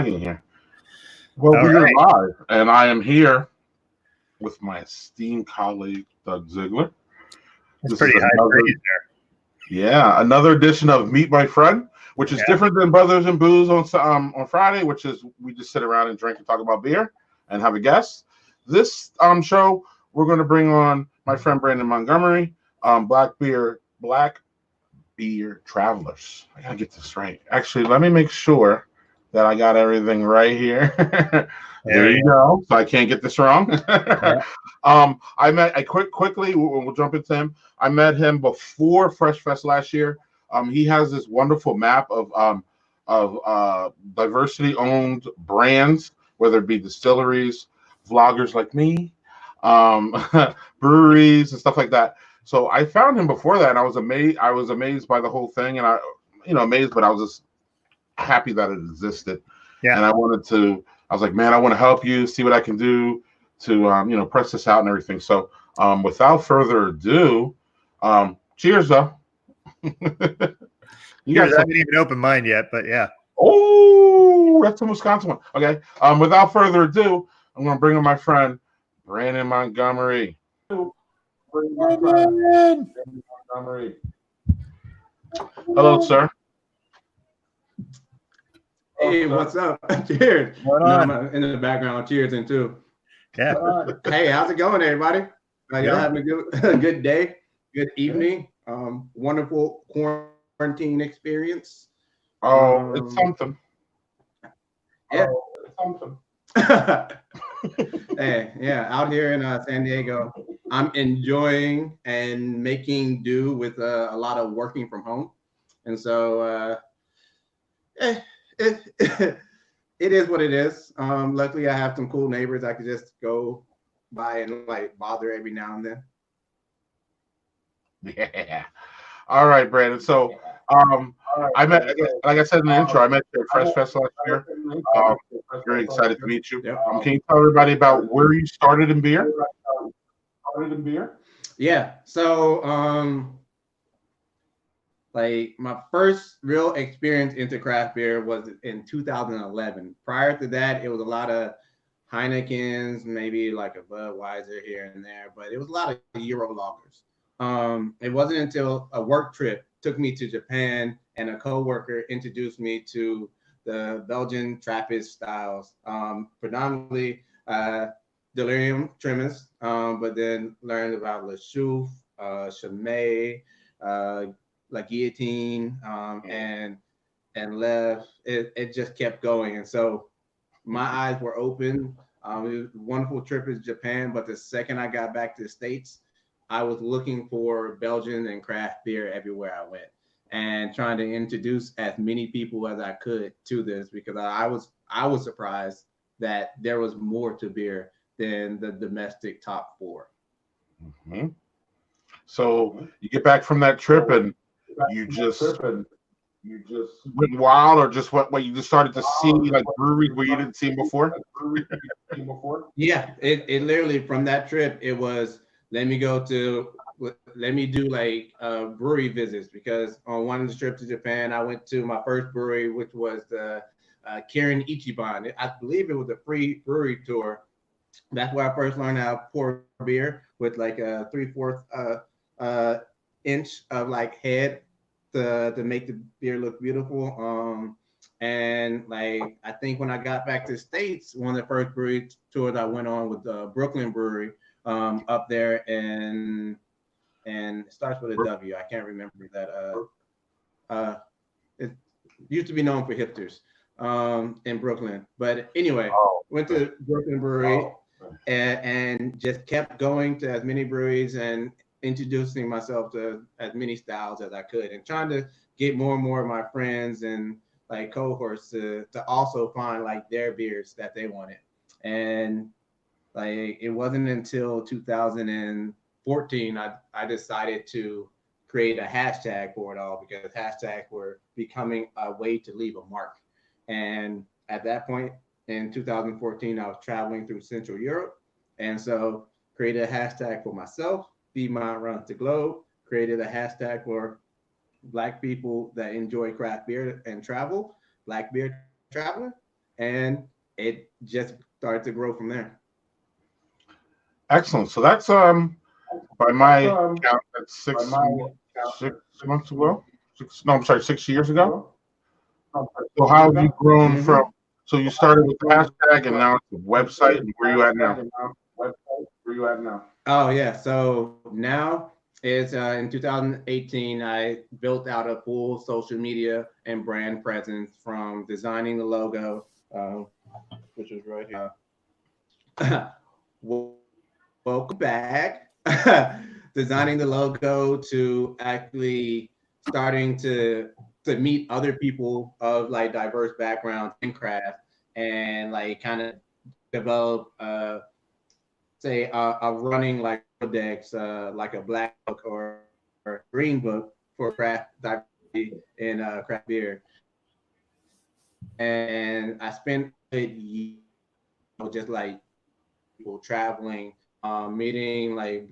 Here. Well, All we are right. live, and I am here with my esteemed colleague Doug Ziegler. It's This is pretty high another, praise another edition of Meet My Friend, which is there. different than Brothers and Booze on Friday, which is we just sit around and drink and talk about beer and have a guest. This show we're going to bring on my friend Brandon Montgomery, Black Beer Travelers. I gotta get this right. Actually, let me make sure that I got everything right here. There There you you go. So I can't get this wrong. go. I quickly we'll jump into him. I met him before Fresh Fest last year. He has this wonderful map of diversity owned brands, whether it be distilleries, vloggers like me, um, breweries and stuff like that. So I found him before that, and I was amazed. I was amazed by the whole thing, and amazed, but I was just happy that it existed. Yeah. And I wanted to. I was like, man, I want to help you, see what I can do to, press this out and everything. So, without further ado, cheers, though. You Cheers. got I some. haven't even opened mine yet, but yeah. Oh, that's a Wisconsin one. Okay. Without further ado, I'm going to bring in my friend Brandon Montgomery. Montgomery. Hello, sir. Hey, what's up? Cheers. Going No, on? I'm in the background cheersing too. Yeah. Hey, how's it going, everybody? Y'all Good. having a good day, good evening, wonderful quarantine experience. Oh, it's something. Yeah. Oh, it's something. Hey, yeah, out here in San Diego, I'm enjoying and making do with a lot of working from home, and so it, it is what it is. Luckily, I have some cool neighbors I could just go by and like bother every now and then. Yeah. All right, Brandon. So, I met, like I said in the intro, I met you at Fresh Fest last year. Um, Very excited to meet you. Yep. Can you tell everybody about where you started in beer? Yeah. So, like my first real experience into craft beer was in 2011. Prior to that, it was a lot of Heineken's, maybe like a Budweiser here and there, but it was a lot of Euro lagers. It wasn't until a work trip took me to Japan and a coworker introduced me to the Belgian Trappist styles, predominantly Delirium Tremens, but then learned about Le Chouffe, Chimay, La Guillotine, and left. It just kept going, and so my eyes were open. It was a wonderful trip to Japan, but the second I got back to the States, I was looking for Belgian and craft beer everywhere I went, and trying to introduce as many people as I could to this because I was surprised that there was more to beer than the domestic top four. Mm-hmm. So you get back from that trip and you just went wild, or just what you just started to see like breweries where you didn't see them before. Yeah, it literally from that trip it was let me go to let me do like brewery visits because on one of the trips to Japan I went to my first brewery which was the Kirin Ichiban. I believe it was a free brewery tour. That's where I first learned how to pour beer with like a 3/4 inch of like head to make the beer look beautiful. And like I think when I got back to the States, one of the first brewery tours I went on was the Brooklyn Brewery up there and it starts with a W. I can't remember that. It used to be known for hipsters in Brooklyn. But anyway, went to Brooklyn Brewery and just kept going to as many breweries and introducing myself to as many styles as I could and trying to get more and more of my friends and like cohorts to also find like their beers that they wanted. And like it wasn't until 2014 I decided to create a hashtag for it all because hashtags were becoming a way to leave a mark. And at that point in 2014, I was traveling through Central Europe. And so created a hashtag for myself, Piedmont Runs the Globe, created a hashtag for Black people that enjoy craft beer and travel, Black Beer Traveler. and it just started to grow from there. Excellent. So that's by my count, that's 6 months ago. No, I'm sorry, 6 years ago. So how have you grown Mhm. from? So you started with the hashtag, and now it's a website. And where you at now? Oh yeah. So now it's in 2018. I built out a full social media and brand presence from designing the logo, which was right here. Welcome back. Designing the logo to actually starting to meet other people of like diverse backgrounds in craft and like kind of develop say a running like codex, like a black book or green book for craft diversity in craft beer. And I spent just like people traveling, meeting like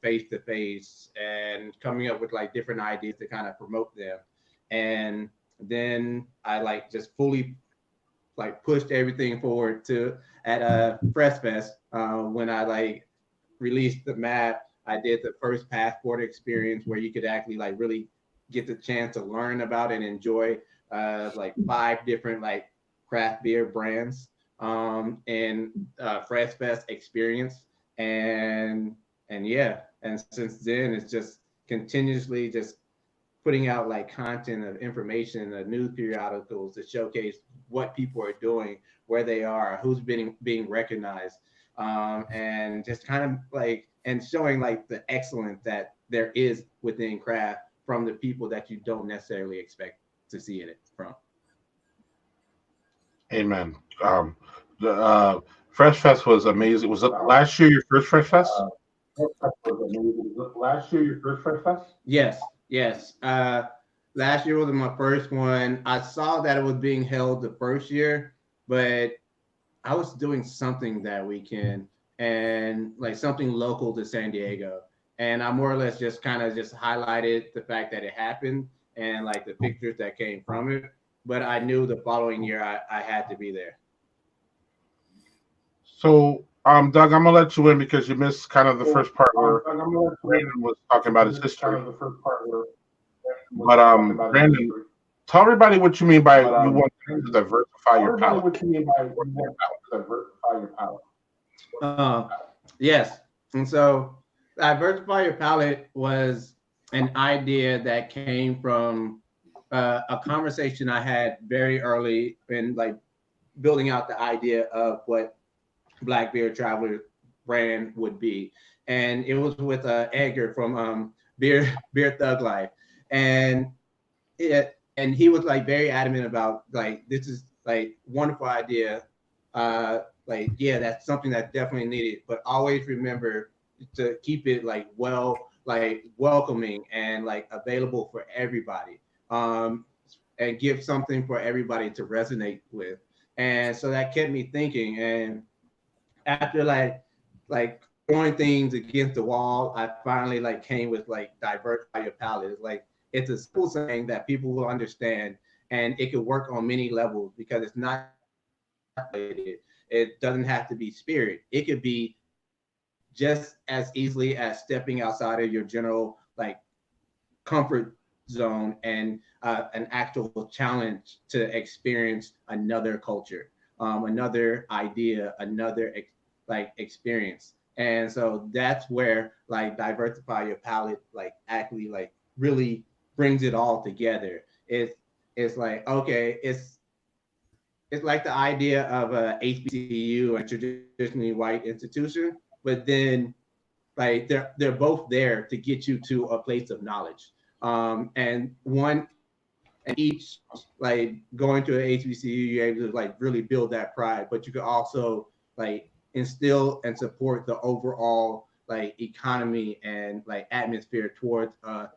face to face and coming up with like different ideas to kind of promote them. And then I like just fully like pushed everything forward to at Fresh Fest when I like released the map. I did the first passport experience where you could actually like really get the chance to learn about and enjoy like 5 different like craft beer brands and Fresh Fest experience. And yeah, and since then it's just continuously just putting out like content of information, news periodicals to showcase what people are doing, where they are, who's being recognized, and just kind of like and showing like the excellence that there is within craft from the people that you don't necessarily expect to see it from. Amen. The Fresh Fest was amazing. Was it last year your first Fresh Fest? Yes, yes. Last year was my first one. I saw that it was being held the first year, but I was doing something that weekend and like something local to San Diego. And I more or less just kind of just highlighted the fact that it happened and like the pictures that came from it. But I knew the following year I had to be there. So, Doug, I'm gonna let you in because you missed kind of the first part where Brandon was talking about his history. But Brandon, tell everybody what you mean by you want to diversify your palate. Uh, yes. And so diversify your palette was an idea that came from a conversation I had very early in like building out the idea of what Black Beer Traveler brand would be. And it was with Edgar from Beer Thug Life. And and he was like very adamant about like this is like wonderful idea. Like yeah, that's something that's definitely needed, but always remember to keep it like welcoming and like available for everybody. And give something for everybody to resonate with. And so that kept me thinking. And after like throwing things against the wall, I finally like came with like diversify your palette. It's like it's a simple saying that people will understand, and it could work on many levels because it's not it doesn't have to be spirit. It could be just as easily as stepping outside of your general like comfort zone and an actual challenge to experience another culture, another idea, another like experience. And so that's where like diversify your palette like actually like really brings it all together. It's like okay, it's like the idea of a HBCU, a traditionally white institution, but then like they're both there to get you to a place of knowledge. And one and each like going to an HBCU, you're able to like really build that pride, but you can also like instill and support the overall like economy and like atmosphere towards a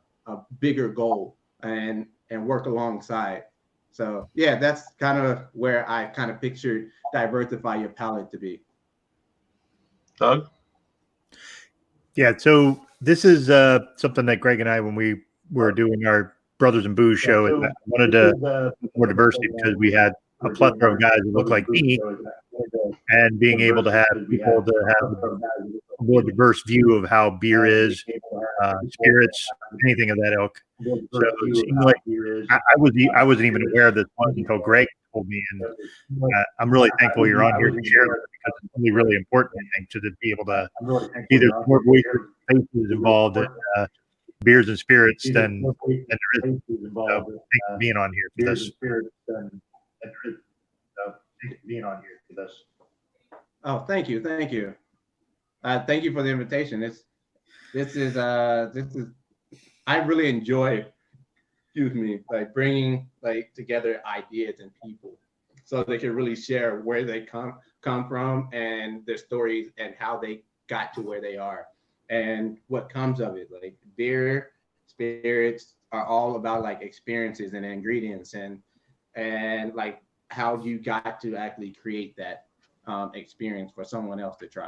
bigger goal and work alongside. So yeah, that's kind of where I kind of pictured diversify your palette to be. Doug? Yeah. So this is something that Greg and I, when we were doing our Brothers and Booze show, I wanted to more diversity because we had a plethora of guys who look like me, and being able to have people to have a more diverse view of how beer is, spirits, anything of that ilk. So it seemed like I wasn't even aware of this one until Greg told me, and I'm really thankful you're on here to share this because it's really, really important, I think, to be able to see there's more voices, faces involved in beers and spirits than there is. So thanks for being on here for this. Oh, thank you. Thank you for the invitation. This is I really enjoy, like bringing like together ideas and people so they can really share where they come from and their stories and how they got to where they are and what comes of it. Like beer, spirits are all about like experiences and ingredients and like how you got to actually create that experience for someone else to try.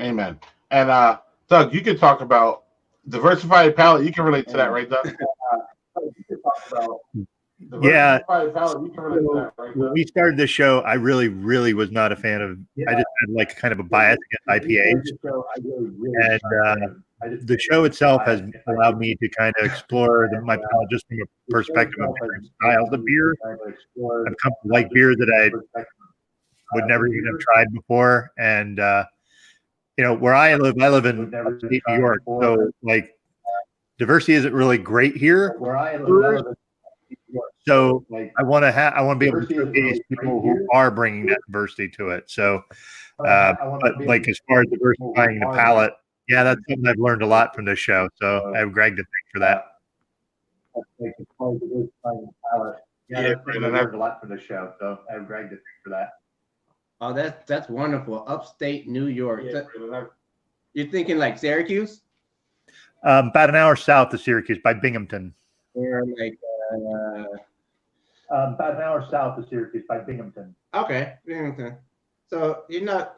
Amen. And Doug, you can talk about diversified palate. You can relate to that, right, Doug? Yeah. When we started this show, I really, really was not a fan of. I just had like kind of a bias against IPAs, and the show itself has allowed me to kind of explore my palate just from a perspective of different styles of beer. I've come to like beers that I would never even have tried before, and where I live in upstate New York, so like diversity isn't really great here. So I want to be able to showcase people who are bringing that diversity to it. So, but like as far as diversifying the palate, yeah, that's something I've learned a lot from this show. So I have Greg to thank for that. Yeah, I learned a lot from this show. So I have Greg to thank for that. Oh, that's wonderful. Upstate New York. You're thinking like Syracuse? About an hour south of Syracuse by Binghamton. Or like about an hour south of Syracuse by Binghamton. Okay, Binghamton. So you're not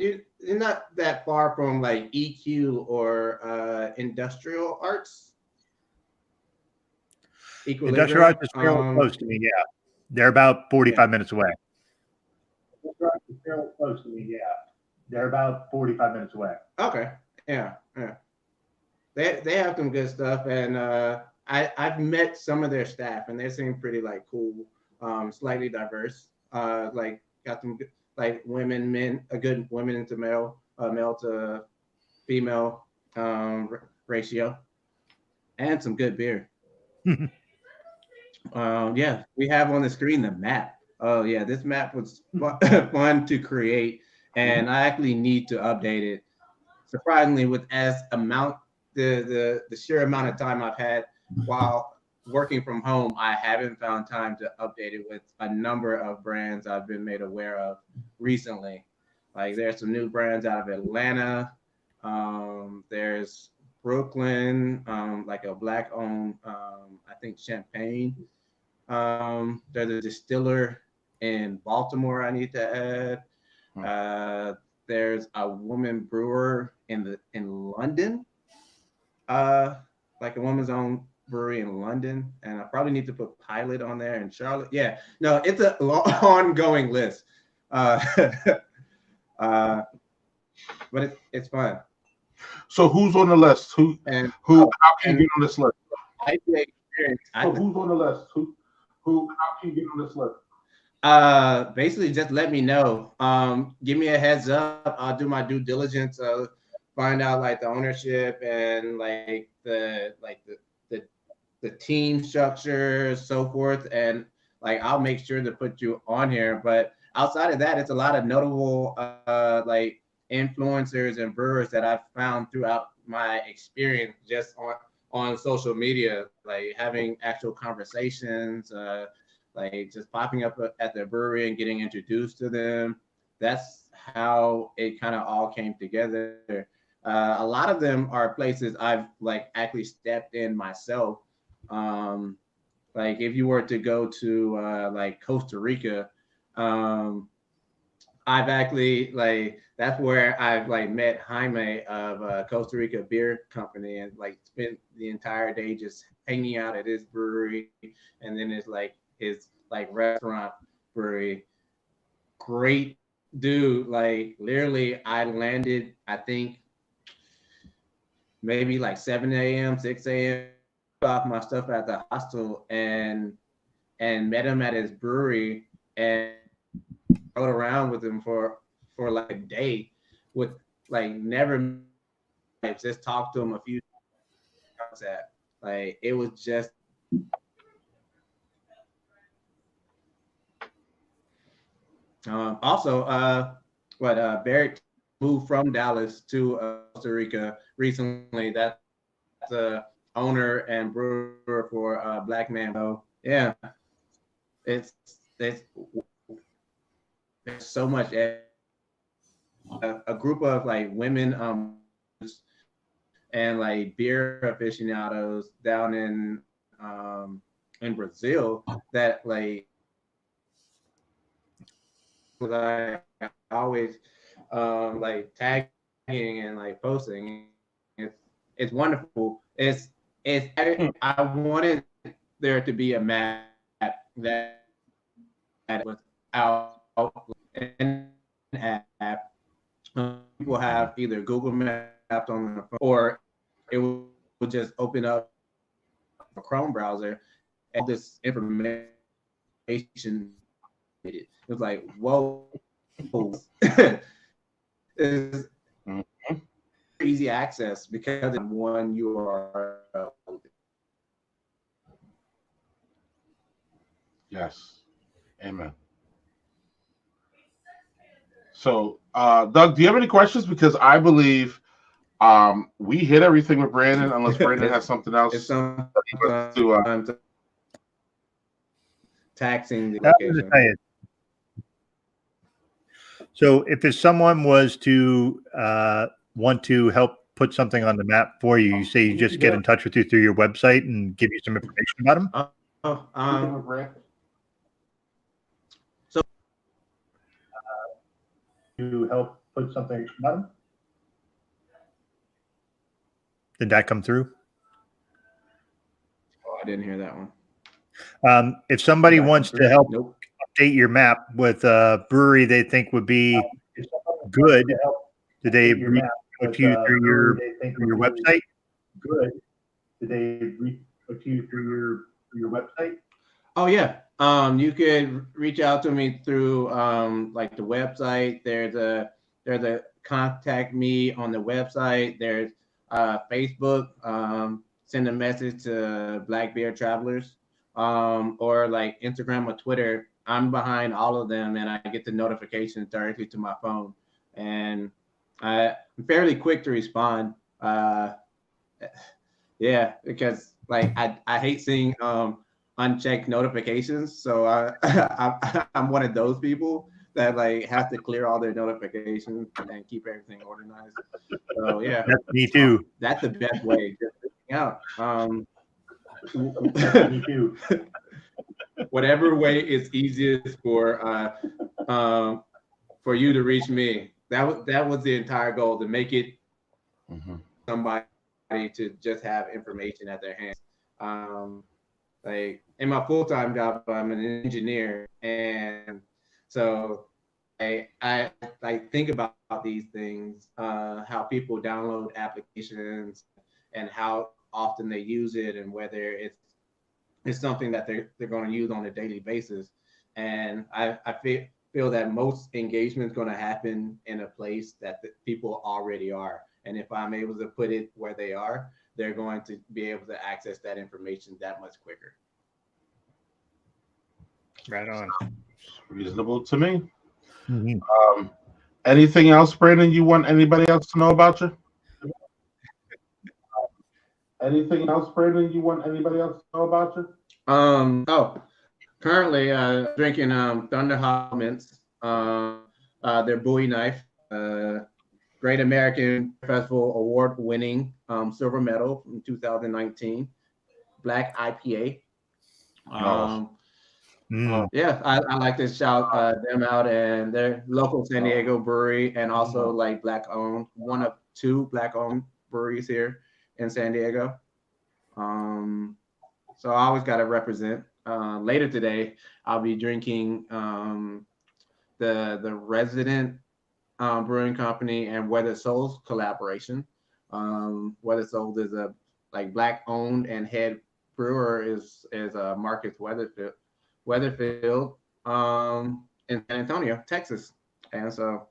that far from like EQ or industrial arts. Industrial arts is fairly close to me. Yeah, they're about 45 minutes away. Fairly close to me. Yeah, they're about 45 minutes away. Okay. Yeah. They have some good stuff, and I've met some of their staff, and they seem pretty like cool, slightly diverse. Like got some good, like women, men, a good women to male, male to female ratio, and some good beer. Yeah, we have on the screen the map. Oh yeah, this map was fun to create, and I actually need to update it. Surprisingly, with the sheer amount of time I've had while working from home, I haven't found time to update it with a number of brands I've been made aware of recently. Like there's some new brands out of Atlanta. There's Brooklyn, like a black-owned, I think Champagne. There's a distiller in Baltimore I need to add. There's a woman brewer in London, like a woman's own brewery in London, and I probably need to put Pilot on there in Charlotte. Yeah, no, it's a ongoing list, but it's fun. So who's on the list? How can you get on this list? Who's on the list? How can you get on this list? Basically just let me know. Give me a heads up. I'll do my due diligence, find out like the ownership and like the team structure, so forth, and like I'll make sure to put you on here. But outside of that, it's a lot of notable like influencers and brewers that I've found throughout my experience just on social media, like having actual conversations, like just popping up at the brewery and getting introduced to them. That's how it kind of all came together. A lot of them are places I've like actually stepped in myself. Like if you were to go to like Costa Rica, I've actually like that's where I've like met Jaime of Costa Rica Beer Company and like spent the entire day just hanging out at his brewery, and then it's like his like restaurant brewery. Great dude. Like literally, I landed, I think maybe like 7 a.m., 6 a.m. off my stuff at the hostel and met him at his brewery and rode around with him for like a day with like never just talked to him a few times at like it was just also Barrett moved from Dallas to Costa Rica recently. That's the owner and brewer for Black Man. So yeah, it's it's there's so much a group of like women and like beer aficionados down in Brazil that like always like tagging and like posting. It's wonderful. It's I wanted there to be a map that was out an app. People have either Google Maps on the phone or it would just open up a Chrome browser and all this information. It was like, whoa, it's easy access because it's one URL. Yes. Amen. So, Doug, do you have any questions? Because I believe we hit everything with Brandon, unless Brandon has something else It's some to. Taxing the location. So if someone was to want to help put something on the map for you, you say you just get in touch with you through your website and give you some information about them? So to help put something about them? Did that come through? Oh, I didn't hear that one. If somebody wants to help update your map with a brewery they think would be good, did they put you through your website? Good. Did they put you through your website? Oh yeah. You could reach out to me through like the website. There's a contact me on the website. There's Facebook. Send a message to Black Beer Travelers. Or like Instagram or Twitter. I'm behind all of them and I get the notifications directly to my phone. And I'm fairly quick to respond. Yeah, because like I hate seeing unchecked notifications. So I'm one of those people that like have to clear all their notifications and keep everything organized. So yeah, that's me too. That's the best way. Just reaching out. Me too. Whatever way is easiest for you to reach me. That was the entire goal, to make it somebody to just have information at their hands. Like in my full-time job, I'm an engineer, and so I like think about these things, how people download applications and how often they use it, and whether it's something that they're going to use on a daily basis. And I feel that most engagement is going to happen in a place that the people already are. And if I'm able to put it where they are, they're going to be able to access that information that much quicker. Right on. Reasonable to me. Anything else, Brandon, you want anybody else to know about you? Anything else, Brandon, you want anybody else to know about you? Currently drinking Thunder Hop Mints, their Bowie Knife, Great American Festival award-winning silver medal from 2019, Black IPA. Yeah, I like to shout them out, and they're local San Diego brewery, and also like Black-owned, one of two Black-owned breweries here in San Diego. So I always got to represent. later today, I'll be drinking the Resident Brewing Company and Weather Souls collaboration. Weather Souls is a like black owned, and head brewer is Marcus Weatherfield in San Antonio, Texas. And so,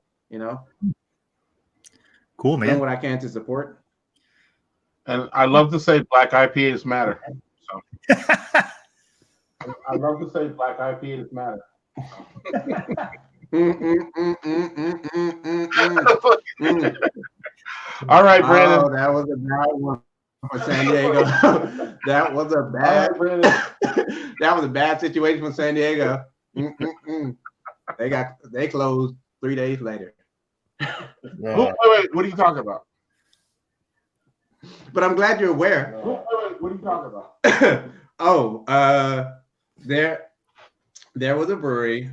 cool, man. Doing what I can to support. And I love to say black IPAs matter. So I love to say black IPAs matter. All right, Brandon. Oh, that was a bad one for San Diego. That was a bad. That was a bad situation for San Diego. They closed 3 days later. Wait, what are you talking about? But I'm glad you're aware. Wait, what are you talking about? There was a brewery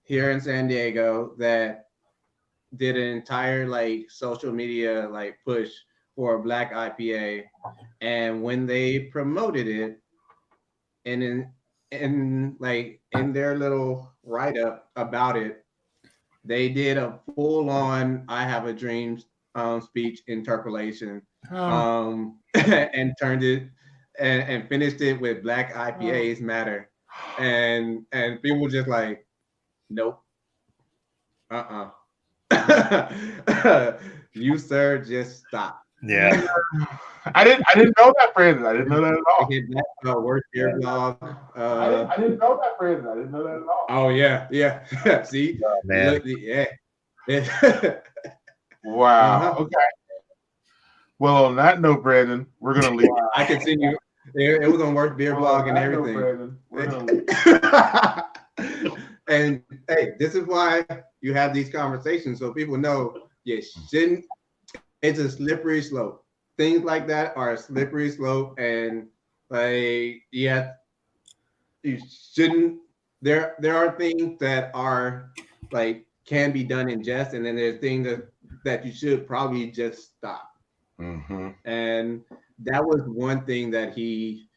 here in San Diego that did an entire like social media like push for a black IPA, and when they promoted it, and in their little write-up about it, they did a full-on "I have a dream" speech interpolation, and turned it and finished it with "Black IPAs matter," and people were just like, nope, you sir, just stop. Yeah. I didn't know that, Brandon. I didn't know that at all. Worst beer blog. I didn't know that, Brandon. I didn't know that at all. Oh yeah. See, man. Look, yeah. Wow. Okay. Well, on that note, Brandon, we're gonna leave. I can send you. It was on Worst Beer Blog and everything. Brandon, we're gonna leave. And hey, this is why you have these conversations, so people know you shouldn't. It's a slippery slope. Things like that are a slippery slope, and like you shouldn't. There are things that are like can be done in jest, and then there's things that you should probably just stop. Mm-hmm. And that was one thing that he,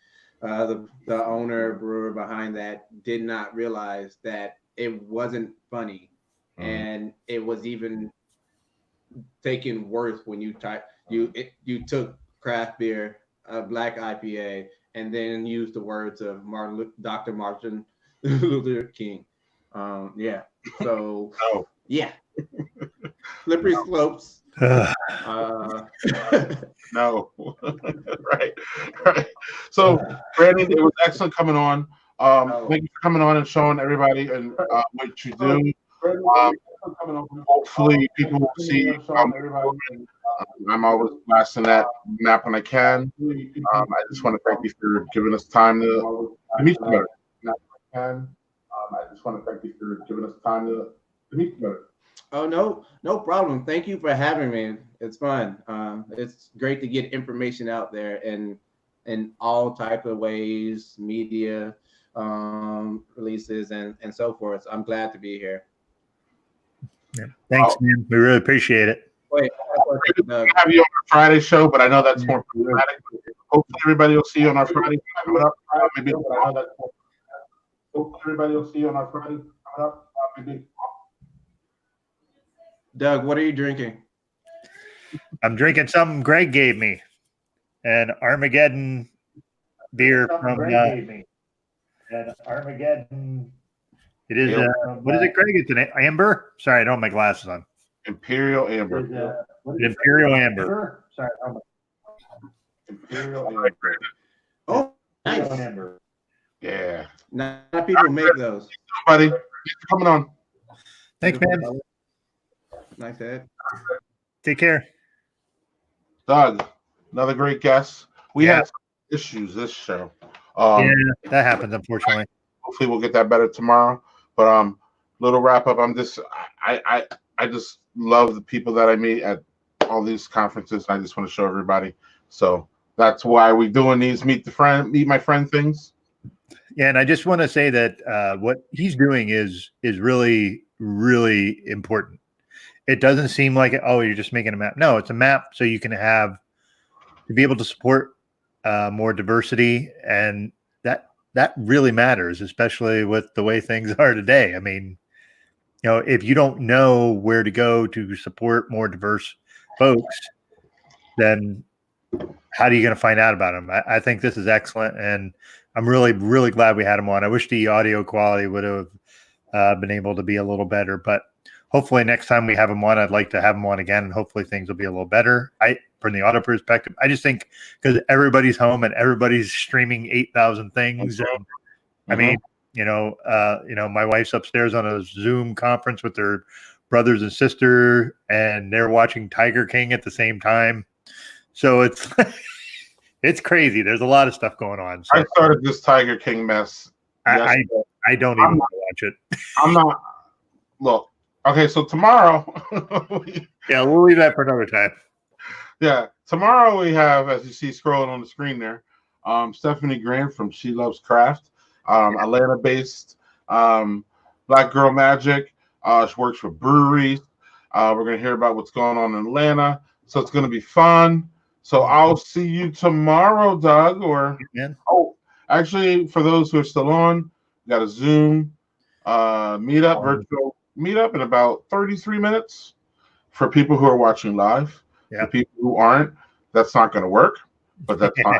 the owner brewer behind that, did not realize, that it wasn't funny, and it was even taken worse when you took craft beer, black IPA, and then used the words of Dr. Martin Luther King. Yeah. So yeah, slippery slopes. No. right. So, Brandon, it was excellent coming on. Thank you for coming on and showing everybody and what you do. Hopefully, people will see. I'm always blasting that map when I can. I just want to thank you for giving us time to meet you better. I just want to thank you for giving us time to meet you better. Oh, no problem. Thank you for having me. It's fun. It's great to get information out there in all type of ways, media, releases, and so forth. I'm glad to be here. Yeah. Thanks, man. We really appreciate it. Wait, we have you on our Friday show, but I know that's more problematic. Hopefully, everybody will see you on our Friday coming up. Hopefully, everybody will see you on our Friday coming up. Doug, what are you drinking? I'm drinking something Greg gave me, an Armageddon beer from Armageddon. It is what is it, Greg? It's an amber. Sorry, I don't have my glasses on. Imperial Amber. Imperial Amber. Sorry, Imperial Amber. Oh, nice. Amber. Yeah. Not people make those. Buddy, thanks for coming on. Thanks, man. Nice head. Take care. Doug, another great guest. We had some issues this show. Yeah, that happens, unfortunately. Hopefully we'll get that better tomorrow. But little wrap up. I just love the people that I meet at all these conferences. I just want to show everybody. So that's why we're doing these meet my friend things. Yeah, and I just want to say that what he's doing is really, really important. It doesn't seem like you're just making a map. No, it's a map so you can be able to support more diversity, and that really matters, especially with the way things are today. I mean, if you don't know where to go to support more diverse folks, then how are you going to find out about them? I think this is excellent, and I'm really, really glad we had him on. I wish the audio quality would have been able to be a little better, but hopefully next time we have him on, I'd like to have him on again, and hopefully things will be a little better. From the auto perspective, I just think because everybody's home and everybody's streaming 8,000 things. And, I mean, my wife's upstairs on a Zoom conference with their brothers and sister, and they're watching Tiger King at the same time. So it's crazy. There's a lot of stuff going on. So I started this Tiger King mess. I don't even want to watch it. I'm not. Look, okay, so tomorrow. Yeah, we'll leave that for another time. Yeah, tomorrow we have, as you see scrolling on the screen there, Stephanie Grant from She Loves Craft, Atlanta-based Black Girl Magic. She works with breweries. We're going to hear about what's going on in Atlanta. So it's going to be fun. So I'll see you tomorrow, Doug. Actually, for those who are still on, we got a Zoom virtual meetup in about 33 minutes for people who are watching live. Yeah. For people who aren't, that's not going to work, but that's fine.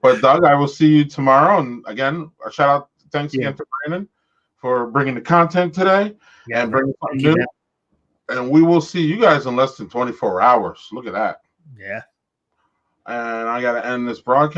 But Doug, I will see you tomorrow. And again, a shout out, thanks again to Brandon for bringing the content today and bringing something new. And we will see you guys in less than 24 hours. Look at that. Yeah. And I got to end this broadcast.